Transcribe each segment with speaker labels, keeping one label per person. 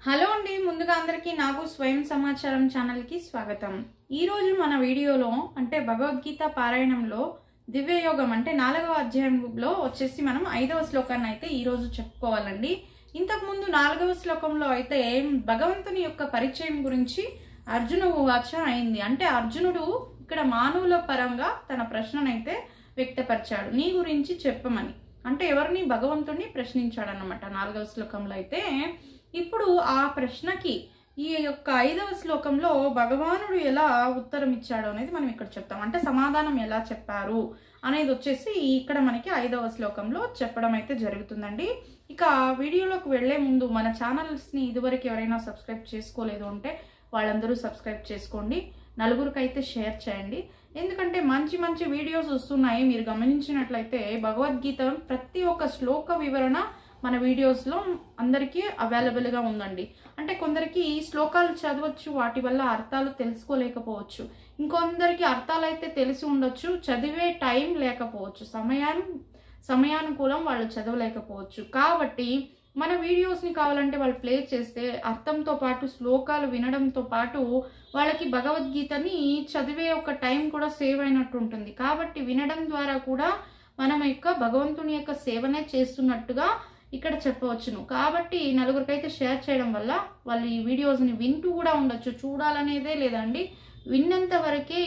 Speaker 1: Hello అండి, ముందుగా అందరికీ నాకు స్వయం సమాచారం ఛానల్ కి స్వాగతం. ఈ రోజు మన వీడియోలో అంటే భగవద్గీత పారాయణంలో దివ్యయోగం అంటే 4వ అధ్యాయంలో వచ్చేసి మనం 5వ శ్లోకాన్ని అయితే ఈ రోజు చెప్పుకోవాలండి. ఇంతకు ముందు 4వ శ్లోకంలో అయితే భగవంతుని యొక్క పరిచయం గురించి అర్జున ఉవాచ అయింది. అంటే అర్జునుడు ఇక్కడ మానవుల పరంగా తన ప్రశ్ననైతే వ్యక్తపరిచాడు, నీ గురించి చెప్పమని. అంటే ఎవరిని? భగవంతుడిని ప్రశ్నించాడు అన్నమాట 4వ శ్లోకంలో. అయితే ఇప్పుడు ఆ ప్రశ్నకి ఈ యొక్క 5వ శ్లోకంలో భగవానుడు ఎలా ఉత్తరం ఇచ్చాడు అనేది మనం ఇక్కడ చెప్తాం. అంటే సమాధానం ఎలా చెప్పారు అనేది వచ్చేసి ఇక్కడ మనకి 5వ శ్లోకంలో చెప్పడం అయితే జరుగుతుందండి. ఇక వీడియోలోకి వెళ్లే ముందు మన ఛానల్స్ని ఇదివరకు ఎవరైనా సబ్స్క్రైబ్ చేసుకోలేదు అంటే వాళ్ళందరూ సబ్స్క్రైబ్ చేసుకోండి, నలుగురికి అయితే షేర్ చేయండి. ఎందుకంటే మంచి మంచి వీడియోస్ వస్తున్నాయి. మీరు గమనించినట్లయితే భగవద్గీత ప్రతి ఒక్క శ్లోక వివరణ మన వీడియోస్లో అందరికీ అవైలబుల్గా ఉందండి. అంటే కొందరికి శ్లోకాలు చదవచ్చు, వాటి వల్ల అర్థాలు తెలుసుకోలేకపోవచ్చు. ఇంకొందరికి అర్థాలు అయితే తెలిసి ఉండొచ్చు, చదివే టైం లేకపోవచ్చు, సమయానుకూలం వాళ్ళు చదవలేకపోవచ్చు. కాబట్టి మన వీడియోస్ని కావాలంటే వాళ్ళు ప్లే చేస్తే అర్థంతో పాటు శ్లోకాలు వినడంతో పాటు వాళ్ళకి భగవద్గీతని చదివే ఒక టైం కూడా సేవ్ అయినట్టు ఉంటుంది. కాబట్టి వినడం ద్వారా కూడా మనం యొక్క భగవంతుని యొక్క సేవనే చేస్తున్నట్టుగా ఇక్కడ చెప్పవచ్చును. కాబట్టి నలుగురికైతే షేర్ చేయడం వల్ల వాళ్ళు ఈ వీడియోస్ని వింటూ కూడా ఉండొచ్చు, చూడాలనేదే లేదండి. విన్నంత వరకే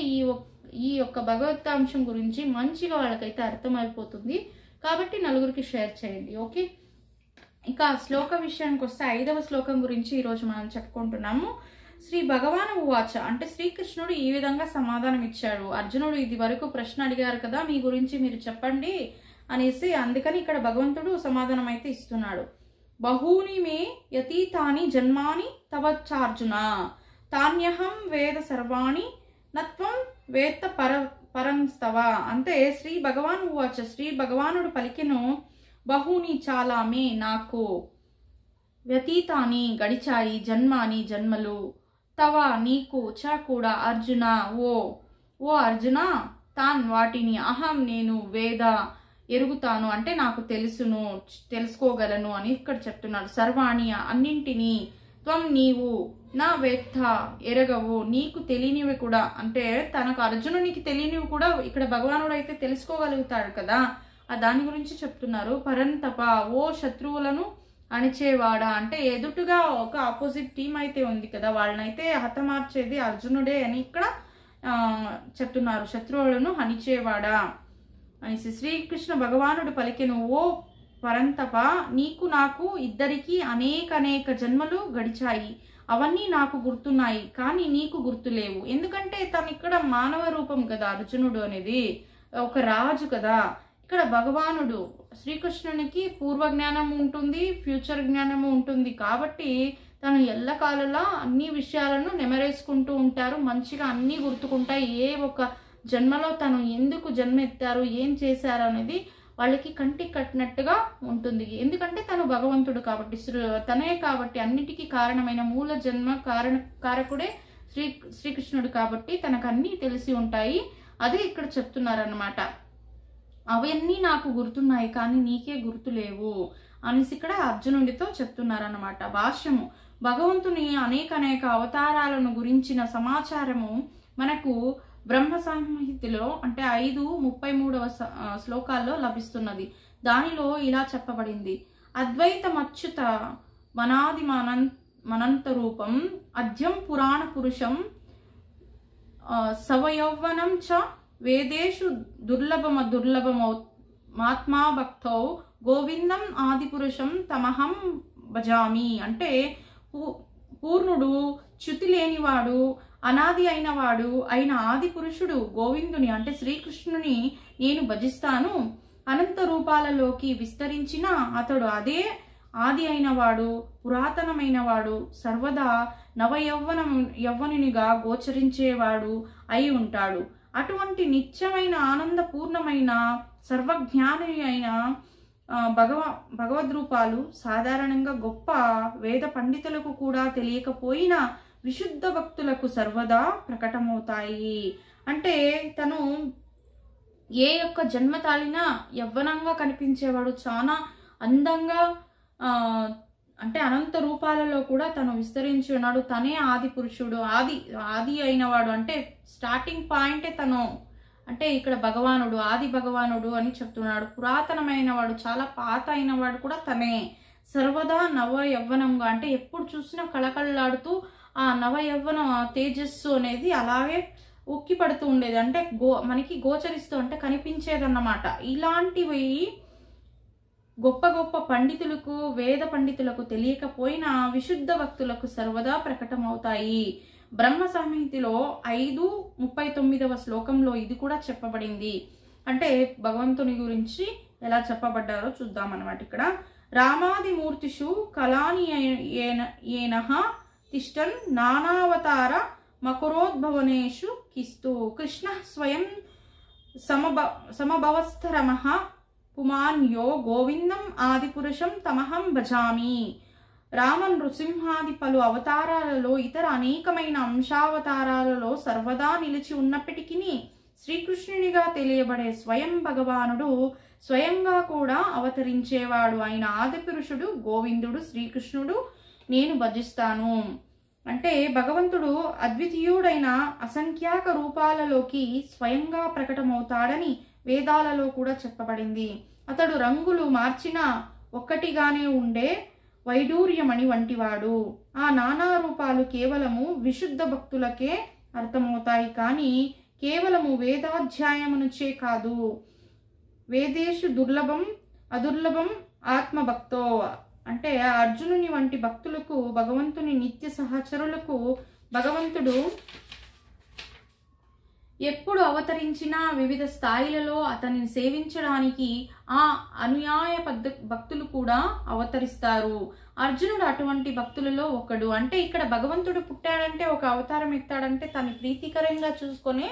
Speaker 1: ఈ యొక్క భగవద్గీతాంశం గురించి మంచిగా వాళ్ళకైతే అర్థమైపోతుంది. కాబట్టి నలుగురికి షేర్ చేయండి, ఓకే. ఇక శ్లోక విషయానికి వస్తే 5వ శ్లోకం గురించి ఈరోజు మనం చెప్పుకుంటున్నాము. శ్రీ భగవాను ఉవాచ అంటే శ్రీకృష్ణుడు ఈ విధంగా సమాధానం ఇచ్చాడు. అర్జునుడు ఇది వరకు ప్రశ్న అడిగారు కదా, మీ గురించి మీరు చెప్పండి అనేసి, అందుకని ఇక్కడ భగవంతుడు సమాధానం అయితే ఇస్తున్నాడు. బహూని మే యతీతాని జన్మాని తవచ్చార్జున తాన్యహం వేద సర్వాణి నత్వం వేత్త పరంస్తవ. అంటే శ్రీ భగవాను ఉవాచ శ్రీ భగవానుడు పలికెను, బహూని చాలా, మే నాకు, వ్యతీతాని గడిచాయి, జన్మాని జన్మలు, తవ నీకు, చ కూడా, అర్జున ఓ అర్జున, తాన్ వాటిని, అహం నేను, వేద ఎరుగుతాను అంటే నాకు తెలుసును, తెలుసుకోగలను అని ఇక్కడ చెప్తున్నాడు. సర్వాణి అన్నింటినీ, త్వం నీవు, నా వేత్త ఎరగవు నీకు తెలియనివి కూడా. అంటే తనకు అర్జునునికి తెలియనివి కూడా ఇక్కడ భగవానుడు అయితే తెలుసుకోగలుగుతాడు కదా, దాని గురించి చెప్తున్నారు. పరంతప ఓ శత్రువులను అణిచేవాడా అంటే ఎదుటుగా ఒక ఆపోజిట్ టీం అయితే ఉంది కదా, వాళ్ళనైతే హతమార్చేది అర్జునుడే అని ఇక్కడ చెప్తున్నారు. శత్రువులను అణిచేవాడా అనేసి శ్రీకృష్ణ భగవానుడు పలికెను, ఓ పరంతప నీకు నాకు ఇద్దరికి అనేక జన్మలు గడిచాయి, అవన్నీ నాకు గుర్తున్నాయి, కానీ నీకు గుర్తులేవు. ఎందుకంటే తను ఇక్కడ మానవ రూపం కదా, అర్జునుడు అనేది ఒక రాజు కదా. ఇక్కడ భగవానుడు శ్రీకృష్ణునికి పూర్వ జ్ఞానం ఉంటుంది, ఫ్యూచర్ జ్ఞానము ఉంటుంది. కాబట్టి తను ఎల్లకాలంలో అన్ని విషయాలను నెమరేసుకుంటూ ఉంటారు, మంచిగా అన్నీ గుర్తుకుంటాయి. ఏ ఒక జన్మలో తను ఎందుకు జన్మ ఎత్తారు, ఏం చేశారు అనేది వాళ్ళకి కంటికి కట్టినట్టుగా ఉంటుంది. ఎందుకంటే తను భగవంతుడు కాబట్టి, తనే కాబట్టి అన్నిటికీ కారణమైన మూల జన్మ కారకుడే శ్రీకృష్ణుడు కాబట్టి తనకు అన్నీ తెలిసి ఉంటాయి. అదే ఇక్కడ చెప్తున్నారన్నమాట. అవన్నీ నాకు గుర్తున్నాయి కానీ నీకే గుర్తులేవు అనేసి ఇక్కడ అర్జునుడితో చెప్తున్నారన్నమాట. భాష్యము: భగవంతుని అనేక అవతారాలను గురించిన సమాచారము మనకు బ్రహ్మ సంహితలో అంటే 5:33 శ్లోకాల్లో లభిస్తున్నది. దానిలో ఇలా చెప్పబడింది: అద్వైతమచ్యుత మనాది మనంత రూపం అద్యం పురాణ పురుషం సవయౌవనం చ వేదేషు దుర్లభమాత్మా భక్తౌ గోవిందం ఆదిపురుషం తమహం భజామి. అంటే పూర్ణుడు, చ్యుతి లేనివాడు, అనాది అయిన ఆది పురుషుడు గోవిందుని అంటే శ్రీకృష్ణుని నేను భజిస్తాను. అనంత రూపాలలోకి విస్తరించిన అతడు అదే ఆది అయినవాడు, పురాతనమైనవాడు, సర్వదా యవ్వనునిగా గోచరించేవాడు అయి ఉంటాడు. అటువంటి నిత్యమైన ఆనందపూర్ణమైన సర్వజ్ఞాని అయిన భగవద్రూపాలు సాధారణంగా గొప్ప వేద పండితులకు కూడా తెలియకపోయినా విశుద్ధ భక్తులకు సర్వదా ప్రకటమవుతాయి. అంటే తను ఏ యొక్క జన్మ తాళినా యవ్వనంగా కనిపించేవాడు, చాలా అందంగా అంటే అనంత రూపాలలో కూడా తను విస్తరించి ఉన్నాడు. తనే ఆది పురుషుడు, ఆది అయినవాడు. అంటే స్టార్టింగ్ పాయింటే తను. అంటే ఇక్కడ భగవానుడు, ఆది భగవానుడు అని చెప్తున్నాడు. పురాతనమైన వాడు, చాలా పాత అయినవాడు కూడా తనే. సర్వదా నవ యవ్వనంగా, అంటే ఎప్పుడు చూసినా కళకళలాడుతూ ఆ నవ యవ్వన తేజస్సు అనేది అలాగే ఉక్కి పడుతూ ఉండేది. అంటే మనకి గోచరిస్తూ అంటే కనిపించేదన్నమాట. ఇలాంటివి గొప్ప గొప్ప పండితులకు, వేద పండితులకు తెలియకపోయినా విశుద్ధ భక్తులకు సర్వదా ప్రకటమవుతాయి. బ్రహ్మ సంహితిలో 5:39 శ్లోకంలో ఇది కూడా చెప్పబడింది. అంటే భగవంతుని గురించి ఎలా చెప్పబడ్డారో చూద్దాం అన్నమాట. ఇక్కడ రామాది మూర్తిషు కళాని ఏనః తిష్టన్ నానావతార మకురోద్భవనేషు కిస్తు కృష్ణ స్వయం సమభవస్థరమః పుమాన్యో గోవిందం ఆదిపురుషం తమహం భజామి. రామ నృసింహాది పలు అవతారాలలో, ఇతర అనేకమైన అంశావతారాలలో సర్వదా నిలిచి ఉన్నప్పటికీ శ్రీకృష్ణునిగా తెలియబడే స్వయం భగవానుడు స్వయంగా కూడా అవతరించేవాడు అయిన ఆదిపురుషుడు గోవిందుడు శ్రీకృష్ణుడు నేను భజిస్తాను. అంటే భగవంతుడు అద్వితీయుడైన అసంఖ్యాక రూపాలలోకి స్వయంగా ప్రకటమవుతాడని వేదాలలో కూడా చెప్పబడింది. అతడు రంగులు మార్చినా ఒక్కటిగానే ఉండే వైడూర్యమణి వంటివాడు. ఆ నానా రూపాలు కేవలము విశుద్ధ భక్తులకే అర్థమవుతాయి, కానీ కేవలము వేదాధ్యాయమునుచే కాదు. వేదేషు దుర్లభం అదుర్లభం ఆత్మభక్తో. అంటే అర్జునుని వంటి భక్తులకు, భగవంతుని నిత్య సహచరులకు భగవంతుడు ఎప్పుడు అవతరించినా వివిధ స్థాయిలలో అతనిని సేవించడానికి ఆ అనుయాయ భక్తులు కూడా అవతరిస్తారు. అర్జునుడు అటువంటి భక్తులలో ఒకడు. అంటే ఇక్కడ భగవంతుడు పుట్టాడంటే, ఒక అవతారం ఎత్తాడంటే తను ప్రీతికరంగా చూసుకొని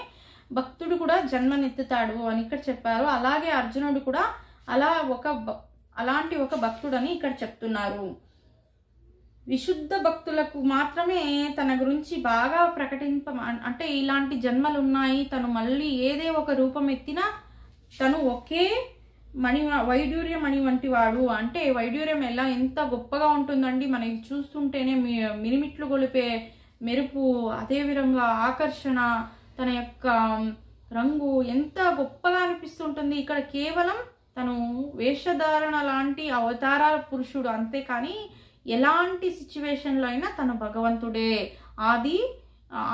Speaker 1: భక్తుడు కూడా జన్మనెత్తుతాడు అని ఇక్కడ చెప్పారు. అలాగే అర్జునుడు కూడా అలాంటి ఒక భక్తుడని ఇక్కడ చెప్తున్నారు. విశుద్ధ భక్తులకు మాత్రమే తన గురించి బాగా అంటే ఇలాంటి జన్మలు ఉన్నాయి, తను మళ్ళీ ఏదే ఒక రూపం ఎత్తినా తను ఒకే వైడూర్యం మణి వంటి వాడు. అంటే వైడూర్యం ఎంత గొప్పగా ఉంటుందండి, మనకి చూస్తుంటేనే మిరిమిట్లు గొలిపే మెరుపు, అదే విధంగా ఆకర్షణ, తన యొక్క రంగు ఎంత గొప్పగా అనిపిస్తుంటుంది. ఇక్కడ కేవలం తను వేషధారణ లాంటి అవతారాల పురుషుడు అంతే, కానీ ఎలాంటి సిచ్యువేషన్లో అయినా తను భగవంతుడే,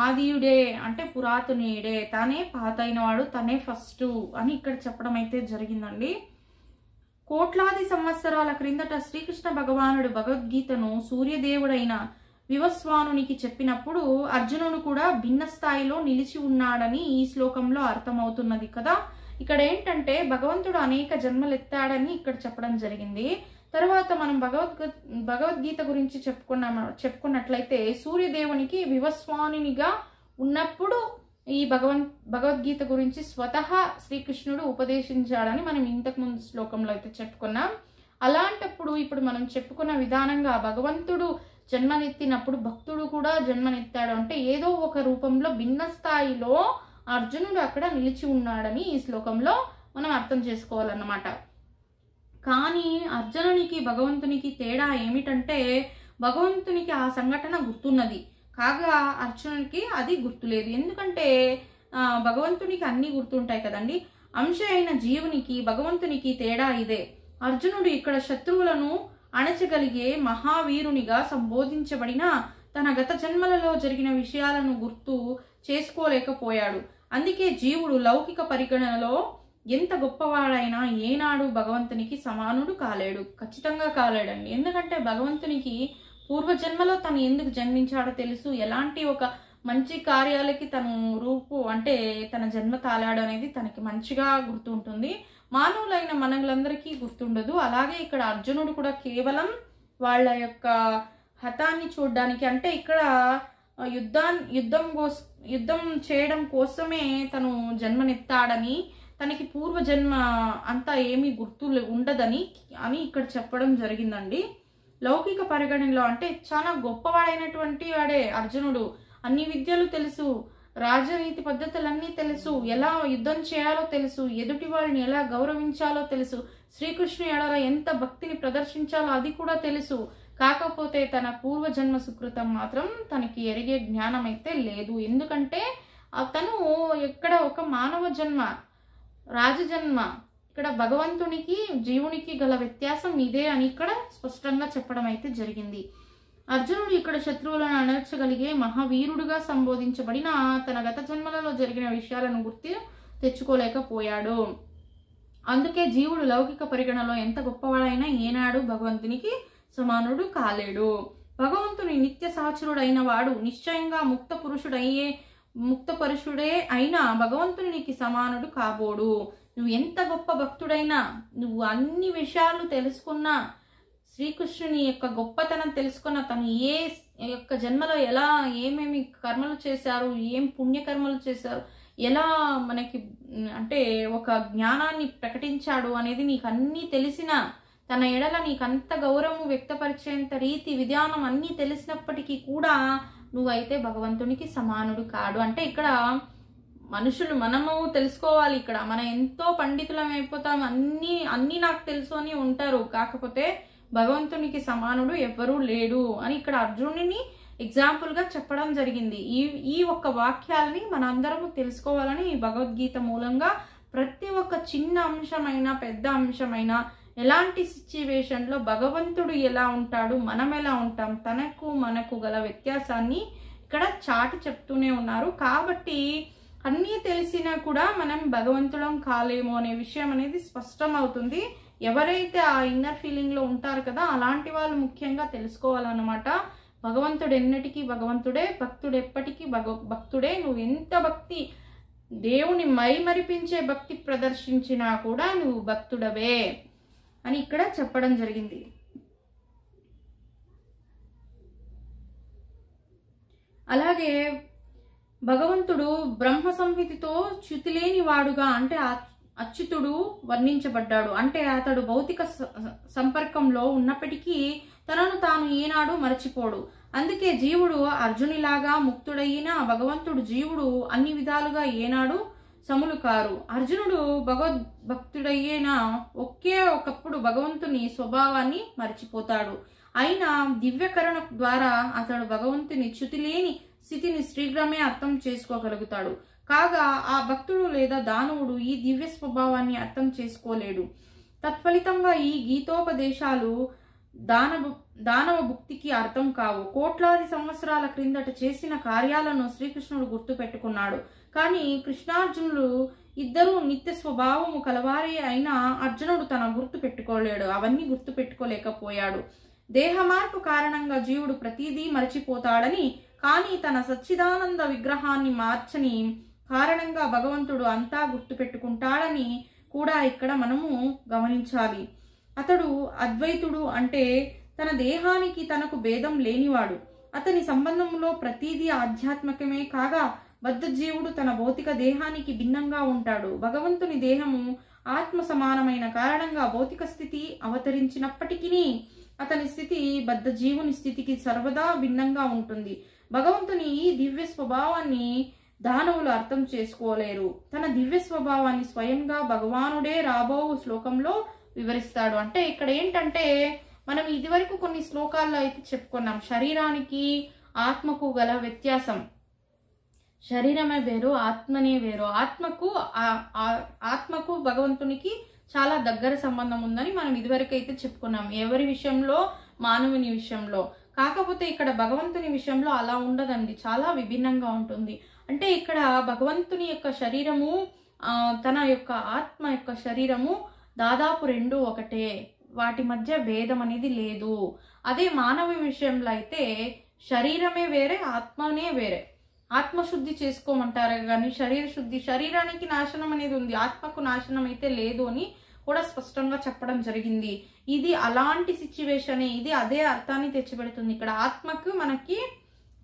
Speaker 1: ఆదియుడే, అంటే పురాతనీయుడే, తనే పాతైనవాడు, తనే ఫస్ట్ అని ఇక్కడ చెప్పడం అయితే జరిగిందండి. కోట్లాది సంవత్సరాల క్రిందట శ్రీకృష్ణ భగవానుడు భగవద్గీతను సూర్యదేవుడైన వివస్వానునికి చెప్పినప్పుడు అర్జునుడు కూడా భిన్న స్థాయిలో నిలిచి ఉన్నాడని ఈ శ్లోకంలో అర్థమవుతున్నది కదా. ఇక్కడ ఏంటంటే భగవంతుడు అనేక జన్మలు ఎత్తాడని ఇక్కడ చెప్పడం జరిగింది. తర్వాత మనం భగవద్గీత గురించి చెప్పుకున్నట్లయితే సూర్యదేవునికి వివస్వానునిగా ఉన్నప్పుడు ఈ భగవద్గీత గురించి స్వతహా శ్రీకృష్ణుడు ఉపదేశించాడని మనం ఇంతకు ముందు శ్లోకంలో అయితే చెప్పుకున్నాం. అలాంటప్పుడు ఇప్పుడు మనం చెప్పుకున్న విధానంగా భగవంతుడు జన్మనెత్తినప్పుడు భక్తుడు కూడా జన్మనెత్తాడు. అంటే ఏదో ఒక రూపంలో భిన్న స్థాయిలో అర్జునుడు అక్కడ నిలిచి ఉన్నాడని ఈ శ్లోకంలో మనం అర్థం చేసుకోవాలన్నమాట. కానీ అర్జునునికి భగవంతునికి తేడా ఏమిటంటే భగవంతునికి ఆ సంఘటన గుర్తున్నది, కాగా అర్జునునికి అది గుర్తులేదు. ఎందుకంటే భగవంతునికి అన్ని గుర్తుంటాయి కదండి. అంశ అయిన జీవునికి భగవంతునికి తేడా ఇదే. అర్జునుడు ఇక్కడ శత్రువులను అణచగలిగే మహావీరునిగా సంబోధించబడిన తన గత జన్మలలో జరిగిన విషయాలను గుర్తు చేసుకోలేకపోయాడు. అందుకే జీవుడు లౌకిక పరిగణనలో ఎంత గొప్పవాడైనా ఏనాడు భగవంతునికి సమానుడు కాలేడు, ఖచ్చితంగా కాలేడండి. ఎందుకంటే భగవంతునికి పూర్వజన్మలో తను ఎందుకు జన్మించాడో తెలుసు, ఎలాంటి ఒక మంచి కార్యాలకి తను అంటే తన జన్మ తాళాడు అనేది తనకి మంచిగా గుర్తుంటుంది. మానవులైన మనలందరికీ గుర్తుండదు. అలాగే ఇక్కడ అర్జునుడు కూడా కేవలం వాళ్ళ యొక్క హతాన్ని చూడడానికి, అంటే ఇక్కడ యుద్ధం చేయడం కోసమే తను జన్మనెత్తాడని, తనకి పూర్వజన్మ అంతా ఏమీ గుర్తు ఉండదని ఇక్కడ చెప్పడం జరిగిందండి. లౌకిక పరిగణనలో అంటే చాలా గొప్పవాడైనటువంటి వాడే అర్జునుడు. అన్ని విద్యలు తెలుసు, రాజనీతి పద్ధతులన్నీ తెలుసు, ఎలా యుద్ధం చేయాలో తెలుసు, ఎదుటి వారిని ఎలా గౌరవించాలో తెలుసు, శ్రీకృష్ణుని ఎడల ఎంత భక్తిని ప్రదర్శించాలో అది కూడా తెలుసు. కాకపోతే తన పూర్వజన్మ సుకృతం మాత్రం తనకి ఎరిగే జ్ఞానం అయితే లేదు. ఎందుకంటే అతను ఇక్కడ ఒక మానవ జన్మ, రాజజన్మ. ఇక్కడ భగవంతునికి జీవునికి గల వ్యత్యాసం ఇదే అని ఇక్కడ స్పష్టంగా చెప్పడం అయితే జరిగింది. అర్జునుడు ఇక్కడ శత్రువులను అణర్చగలిగే మహావీరుడుగా సంబోధించబడిన తన గత జన్మలలో జరిగిన విషయాలను గుర్తు తెచ్చుకోలేకపోయాడు. అందుకే జీవుడు లౌకిక పరిగణలో ఎంత గొప్పవాడైనా ఏనాడు భగవంతునికి సమానుడు కాలేడు. భగవంతుని నిత్య సహచరుడైన వాడు నిశ్చయంగా ముక్త పురుషుడే అయినా భగవంతునికి సమానుడు కాబోడు. నువ్వు ఎంత గొప్ప భక్తుడైనా, నువ్వు అన్ని విషయాలు తెలుసుకున్నా, శ్రీకృష్ణుని యొక్క గొప్పతనం తెలుసుకున్న, తను ఏ యొక్క జన్మలో ఎలా ఏమేమి కర్మలు చేశారు, ఏం పుణ్యకర్మలు చేశారు, ఎలా మనకి అంటే ఒక జ్ఞానాన్ని ప్రకటించాడు అనేది నీకు అన్నీ తెలిసిన, తన ఎడల నీకు అంత గౌరవం వ్యక్తపరిచేంత రీతి విధానం అన్నీ తెలిసినప్పటికీ కూడా నువ్వైతే భగవంతునికి సమానుడు కాడు. అంటే ఇక్కడ మనము తెలుసుకోవాలి. ఇక్కడ మనం ఎంతో పండితులం అయిపోతాం, అన్నీ నాకు తెలుసు అని ఉంటారు. కాకపోతే భగవంతునికి సమానుడు ఎవ్వరూ లేడు అని ఇక్కడ అర్జునుడిని ఎగ్జాంపుల్ గా చెప్పడం జరిగింది. ఈ ఒక్క వాక్యాలని మనందరము తెలుసుకోవాలని భగవద్గీత మూలంగా ప్రతి ఒక్క చిన్న అంశమైనా పెద్ద అంశమైనా ఎలాంటి సిచ్యువేషన్ లో భగవంతుడు ఎలా ఉంటాడు, మనం ఎలా ఉంటాం, మనకు గల వ్యత్యాసాన్ని ఇక్కడ చాటి చెప్తూనే ఉన్నారు. కాబట్టి అన్నీ తెలిసినా కూడా మనం భగవంతుడం కాలేమో అనే విషయం అనేది స్పష్టం అవుతుంది. ఎవరైతే ఆ ఇన్నర్ ఫీలింగ్ లో ఉంటారు కదా, అలాంటి వాళ్ళు ముఖ్యంగా తెలుసుకోవాలన్నమాట. భగవంతుడు ఎన్నటికీ భగవంతుడే, భక్తుడు ఎప్పటికీ భక్తుడే. నువ్వు ఎంత భక్తి, దేవుని మైమరిపించే భక్తి ప్రదర్శించినా కూడా నువ్వు భక్తుడవే అని ఇక్కడ చెప్పడం జరిగింది. అలాగే భగవంతుడు బ్రహ్మ సంహితితో చ్యుతిలేని వాడుగా అంటే అచ్యుతుడు వర్ణించబడ్డాడు. అంటే అతడు భౌతిక సంపర్కంలో ఉన్నప్పటికీ తనను తాను ఏనాడు మరచిపోడు. అందుకే జీవుడు అర్జునిలాగా ముక్తుడైన భగవంతుడు జీవుడు అన్ని విధాలుగా ఏనాడు సములు కారు. అర్జునుడు భగవద్భక్తుడయ్యేనా ఒకే ఒకప్పుడు భగవంతుని స్వభావాన్ని మర్చిపోతాడు. అయినా దివ్యకరణ ద్వారా అతడు భగవంతుని చ్యుతిలేని స్థితిని శీఘ్రమే అర్థం చేసుకోగలుగుతాడు. కాగా ఆ భక్తుడు లేదా దానవుడు ఈ దివ్య స్వభావాన్ని అర్థం చేసుకోలేడు. తత్ఫలితంగా ఈ గీతోపదేశాలు దానవ భుక్తికి అర్థం కావు. కోట్లాది సంవత్సరాల క్రిందట చేసిన కార్యాలను శ్రీకృష్ణుడు గుర్తు పెట్టుకున్నాడు. కానీ కృష్ణార్జునులు ఇద్దరూ నిత్య స్వభావము కలవారే అయినా అర్జునుడు తన గుర్తు పెట్టుకోలేడు, అవన్నీ గుర్తు పెట్టుకోలేకపోయాడు. దేహ మార్పు కారణంగా జీవుడు ప్రతిదీ మరచిపోతాడని, కానీ తన సచ్చిదానంద విగ్రహాన్ని మార్చని కారణంగా భగవంతుడు అంతా గుర్తు పెట్టుకుంటాడని కూడా ఇక్కడ మనము గమనించాలి. అతడు అద్వైతుడు అంటే తన దేహానికి తనకు భేదం లేనివాడు. అతని సంబంధంలో ప్రతిదీ ఆధ్యాత్మికమే కాగా బద్ధజీవుడు తన భౌతిక దేహానికి భిన్నంగా ఉంటాడు. భగవంతుని దేహము ఆత్మ సమానమైన కారణంగా భౌతిక స్థితి అవతరించినప్పటికీ అతని స్థితి బద్ధజీవుని స్థితికి సర్వదా భిన్నంగా ఉంటుంది. భగవంతుని ఈ దివ్య స్వభావాన్ని దానవులు అర్థం చేసుకోలేరు. తన దివ్య స్వభావాన్ని స్వయంగా భగవానుడే రాబో శ్లోకంలో వివరిస్తాడు. అంటే ఇక్కడ ఏంటంటే మనం ఇదివరకు కొన్ని శ్లోకాల్లో అయితే చెప్పుకున్నాం, శరీరానికి ఆత్మకు గల వ్యత్యాసం. శరీరమే వేరు, ఆత్మనే వేరు. ఆత్మకు భగవంతునికి చాలా దగ్గర సంబంధం ఉందని మనం ఇదివరకు అయితే చెప్పుకున్నాం. ఎవరి విషయంలో? మానవుని విషయంలో. కాకపోతే ఇక్కడ భగవంతుని విషయంలో అలా ఉండదండి, చాలా విభిన్నంగా ఉంటుంది. అంటే ఇక్కడ భగవంతుని యొక్క శరీరము తన యొక్క ఆత్మ యొక్క శరీరము దాదాపు రెండు ఒకటే, వాటి మధ్య భేదం అనేది లేదు. అదే మానవ విషయంలో అయితే శరీరమే వేరే, ఆత్మనే వేరే. ఆత్మశుద్ధి చేసుకోమంటారు కానీ శరీరానికి నాశనం అనేది ఉంది, ఆత్మకు నాశనం అయితే లేదు అని కూడా స్పష్టంగా చెప్పడం జరిగింది. ఇది అలాంటి సిచ్యువేషనే, ఇది అదే అర్థాన్ని తెచ్చిపెడుతుంది. ఇక్కడ ఆత్మకు మనకి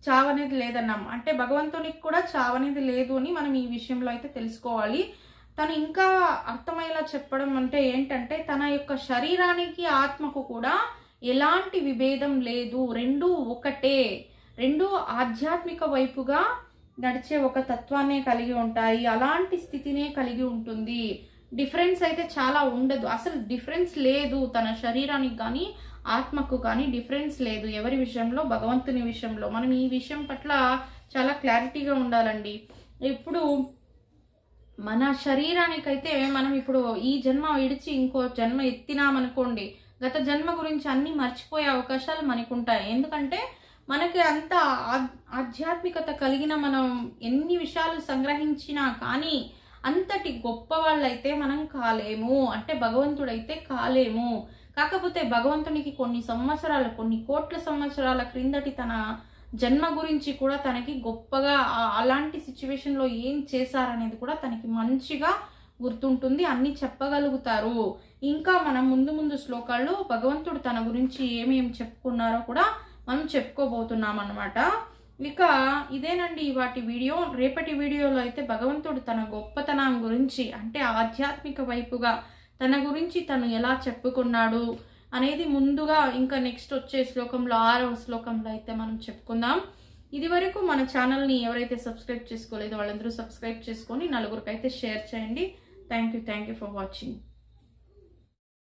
Speaker 1: చావనేది లేదన్నాం, అంటే భగవంతునికి కూడా చావనేది లేదు అని మనం ఈ విషయంలో అయితే తెలుసుకోవాలి. తను ఇంకా అర్థమయ్యేలా చెప్పడం అంటే ఏంటంటే తన యొక్క శరీరానికి ఆత్మకు కూడా ఎలాంటి విభేదం లేదు, రెండు ఒకటే, రెండు ఆధ్యాత్మిక వైపుగా నడిచే ఒక తత్వాన్నే కలిగి ఉంటాయి, అలాంటి స్థితినే కలిగి ఉంటుంది. డిఫరెన్స్ అయితే చాలా ఉండదు, అసలు డిఫరెన్స్ లేదు తన శరీరానికి కానీ ఆత్మకు కానీ డిఫరెన్స్ లేదు ఎవరి విషయంలో, భగవంతుని విషయంలో. మనం ఈ విషయం పట్ల చాలా క్లారిటీగా ఉండాలండి. ఇప్పుడు మన శరీరానికైతే మనం ఇప్పుడు ఈ జన్మ విడిచి ఇంకో జన్మ ఎత్తినామనుకోండి, గత జన్మ గురించి అన్ని మర్చిపోయే అవకాశాలు మనకుంటాయి. ఎందుకంటే మనకి అంత ఆధ్యాత్మికత కలిగిన మనం ఎన్ని విషయాలు సంగ్రహించినా కానీ అంతటి గొప్ప వాళ్ళైతే మనం కాలేము, అంటే భగవంతుడైతే కాలేము. కాకపోతే భగవంతునికి కొన్ని సంవత్సరాలు, కొన్ని కోట్ల సంవత్సరాల క్రిందటి తన జన్మ గురించి కూడా తనకి గొప్పగా అలాంటి సిచ్యువేషన్లో ఏం చేశారనేది కూడా తనకి మంచిగా గుర్తుంటుంది, అన్ని చెప్పగలుగుతారు. ఇంకా మనం ముందు ముందు శ్లోకాల్లో భగవంతుడు తన గురించి ఏమేమి చెప్పుకున్నారో కూడా మనం చెప్పుకోబోతున్నాం అన్నమాట. ఇక ఇదేనండి వాటి వీడియో. రేపటి వీడియోలో అయితే భగవంతుడు తన గొప్పతనం గురించి, అంటే ఆధ్యాత్మిక వైపుగా తన గురించి తను ఎలా చెప్పుకున్నాడు అనేది ముందుగా ఇంకా నెక్స్ట్ వచ్చే శ్లోకంలో 6వ శ్లోకంలో అయితే మనం చెప్పుకుందాం. ఇది వరకు మన ఛానల్ని ఎవరైతే సబ్స్క్రైబ్ చేసుకోలేదో వాళ్ళందరూ సబ్స్క్రైబ్ చేసుకొని నలుగురికి అయితే షేర్ చేయండి. Thank you for watching.